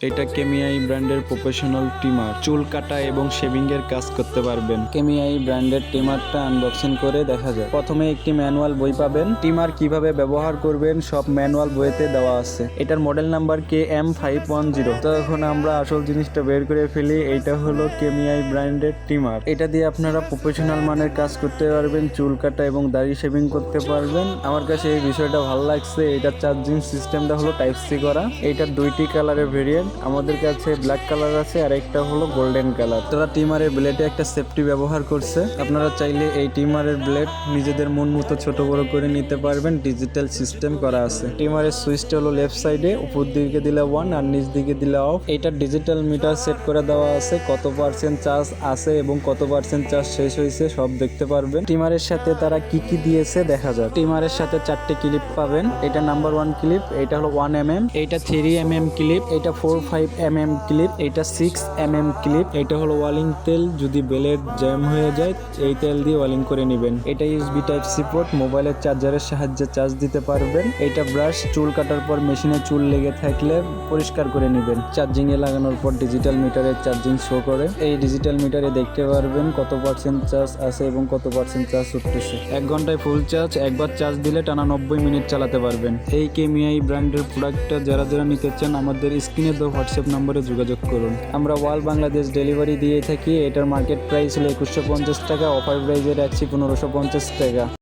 এটা কেমিআই ব্র্যান্ডের professional trimmer, চুল কাটা এবং শেভিং এর কাজ করতে পারবেন। কেমিআই ব্র্যান্ডের ট্রিমারটা আনবক্সিং করে দেখা যায়। প্রথমে একটি ম্যানুয়াল বই পাবেন, ট্রিমার কিভাবে ব্যবহার করবেন সব ম্যানুয়াল বইতে দেওয়া আছে। এটার মডেল নাম্বার KM510। তো এখন আমরা আসল জিনিসটা বের করে ফেলি। এইটা হলো কেমিআই ব্র্যান্ডের ট্রিমার। এটা দিয়ে আপনারা প্রফেশনাল মানের কাজ করতে পারবেন, চুল কাটা এবং দাড়ি শেভিং করতে পারবেন। আমার কাছে এই বিষয়টা ভালো লাগছে। এটার চার্জিং সিস্টেমটা হলো টাইপ সি করা। এইটার দুইটি কালারের ভেরিয়েন্ট, আমাদের কাছে ব্ল্যাক কালার আছে আর একটা হলো গোল্ডেন কালার। তারা ট্রিমারের ব্লেডে একটা সেফটি ব্যবহার করছে। আপনারা চাইলে এই ট্রিমারের ব্লেড নিজেদের মন মতো ছোট বড় করে নিতে পারবেন, ডিজিটাল সিস্টেম করা আছে। ট্রিমারের সুইচটা হলো লেফট সাইডে, উপর দিকে দিলে 1 আর নিচ দিকে দিলে অফ। এইটার ডিজিটাল মিটার সেট করে দেওয়া আছে, কত পার্সেন্ট চার্জ আছে এবং কত পার্সেন্ট চার্জ শেষ হয়েছে সব দেখতে পারবেন। ট্রিমারের সাথে তারা কি কি দিয়েছে দেখা যাক। ট্রিমারের সাথে 4টি ক্লিপ পাবেন। এটা নাম্বার 1 ক্লিপ, এটা হলো 1mm, এইটা 3mm ক্লিপ, এটা 4-5mm ক্লিপ, এটা 6mm ক্লিপ। এটা হলো ওয়ালিং তেল, যদি ব্লেড জ্যাম হয়ে যায় এই তেল দিয়ে ওয়ালিং করে নেবেন। এটা ইউএসবি টাইপ সি পোর্ট, মোবাইলের চার্জারের সাহায্যে চার্জ দিতে পারবেন। এটা ব্রাশ, চুল কাটার পর মেশিনে চুল লেগে থাকলে পরিষ্কার করে নেবেন। চার্জিং এ লাগানোর পর ডিজিটাল মিটারে চার্জিং শো করে। এই ডিজিটাল মিটারে দেখতে পারবেন কত পার্সেন্ট চার্জ আছে এবং কত পার্সেন্ট চার্জ উঠতেছে। 1 ঘন্টায় ফুল চার্জ, একবার চার্জ দিলে টানা 90 মিনিট চালাতে পারবেন। এই কেমিআই ব্র্যান্ডের প্রোডাক্টটা যারা নিতে চান আমাদের স্ক্রিনে দেওয়া হোয়াটসঅ্যাপ নম্বরে যোগাযোগ করুন। আমরা ওয়াল বাংলাদেশ ডেলিভারি দিয়ে থাকি। এটার মার্কেট প্রাইস হলো 2150 টাকা, অফার প্রাইসে রাখছি 1550 টাকা।